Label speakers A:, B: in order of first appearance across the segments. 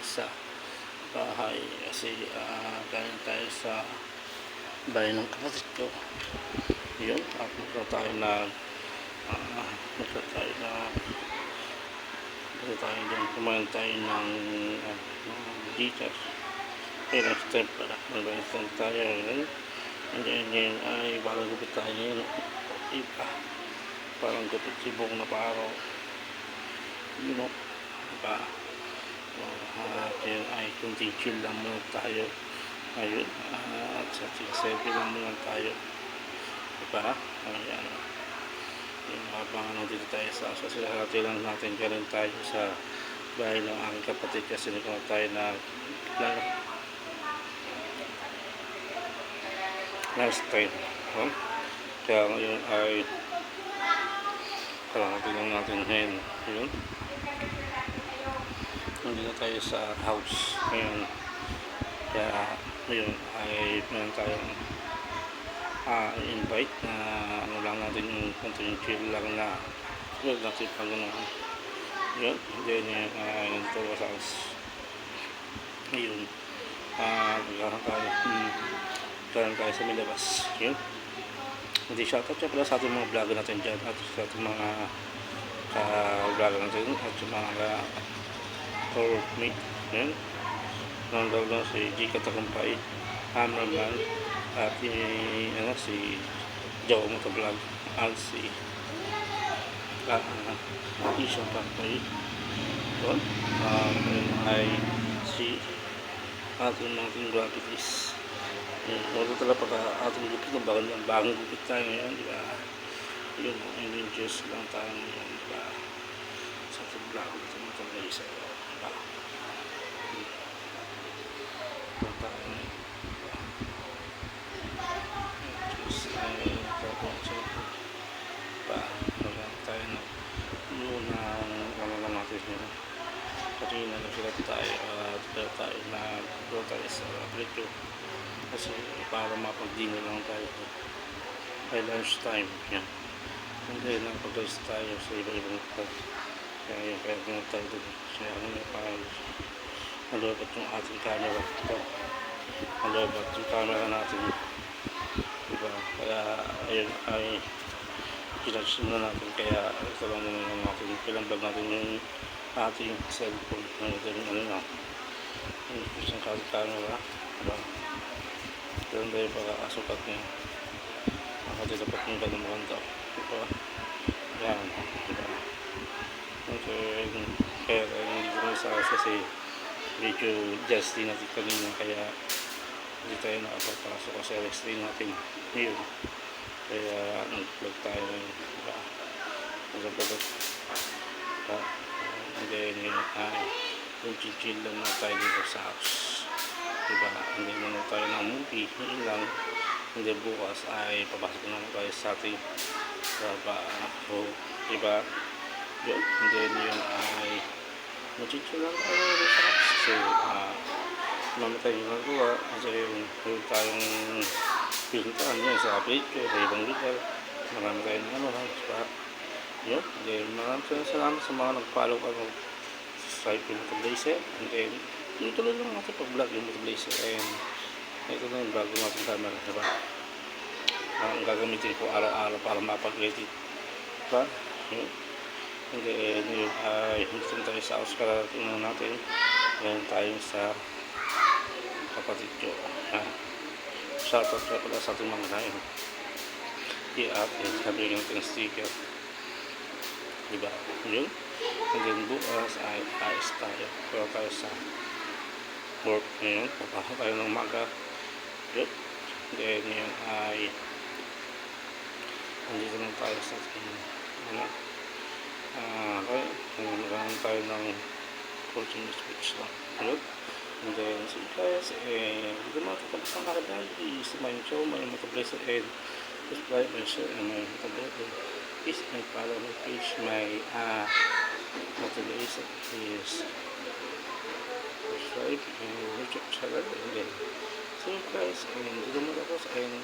A: sa bahay kasi galing tayo sa bahay ng kapatid ko. Yun, at magka tayo na doon, kumain tayo ng Gcash. Kaya next time pala mag-next time tayo yun. And then yun ay parang gupit tayo yun, iba parang gupit sibong na paro, you know, diba? Yun ay kunting chill lang muna tayo ayun, at sa selfie lang muna tayo, diba? Ayan, yung habang dito tayo sa kasi hati lang natin galing tayo sa bahay ng aking kapatid kasi nagkaroon tayo na last time, kaya ngayon ay kalahati lang natin ngayon. Yun, nandito tayo sa house ngayon, kaya ngayon ay meron tayong invite na ano lang natin yung konting chill lang na well natin pag ano yun. Then yung ganito sa house yun, magkakaroon tayo sa milabas. Yun, hindi shoutout siya pala sa ating mga vlogger natin dyan at sa ating mga ka-vlogger natin at sa mga co-workmate. Yun, nandang lang si G Katakumpay, Hammerman, at si Joe Motovlog at si Isang Pampay. Yun, ay si ating mga gravities. Wala talaga pagka ating gupit ng bagong gupit tayo ngayon, diba? Yun, yung juice lang tayo ngayon, diba? Sa ating vlog ito mga tagay sa iyo, diba? Ito tayo ngayon, diba? Juice ay kaponsyo, diba? Wala tayo na muna ano lang natin yun. Kanina nagsilat tayo at tayo na doon tayo sa Plito kasi para mapag-dinner lang tayo ay lunch time yan. And then napag-lunch tayo sa iba-ibang club, kaya yung kaya muna tayo doon kaya ano yung parang nalobat yung ating camera ito, nalobat yung camera natin, diba? Kaya ayun ay pinatch muna natin, kaya ito lang muna natin pinambag natin yung ating cellphone na ito yung ano na yung isang camera, diba? Ganun tayo pagkakasukat niya, kasi dapat yung ganun maganda, diba? Yan, diba? Kaya hindi ko sa house kasi medyo dusty natin kanina, kaya hindi tayo nakapagpasok kasi rest natin ngayon, kaya nag-vlog tayo ngayon, diba? Nag-vlog, diba? And then yun ay yung chill lang na tayo dito sa house, diba? Hindi muna tayo ng movie, yun lang. Hindi, bukas ay papasok naman tayo sa ating trabaho, diba? Yun, and then yun ay chill lang tayo dito sa house kasi marami tayong ginagawa kasi yung tayong pinuntahan yun sa Plito, sa ibang lugar, marami tayong ano, diba? Yun, and then maraming salamat sa mga nag-follow subscribe yung Motovlazer, and then yung tuloy lang natin pag-vlog yung Motovlazer, and ito na yung bago natin camera, diba? Ang gagamitin ko araw-araw para mapag-edit, diba? Yun, and then yun ay hindi tayo sa house, karating na natin ngayon tayo sa kapatid ko. Shoutout ka pala sa ating mga nain i-upload, sabi natin sticker, diba? Yun, and then bukas ay ayos tayo, pero tayo sa work ngayon, papasok tayo ng umaga. Yun, then yun ay nandito lang tayo sa ano, okay, nagkaroon tayo ng coaching speech lang. Yun, and then so guys, hindi mga tatapos ang nakadali sa my show, my Motovlazer, and subscribe and share and my Motovlazer is my follow my page, my Motovlazer is subscribe and YouTube channel, and then so guys, and dito muna ako, and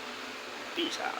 A: peace out.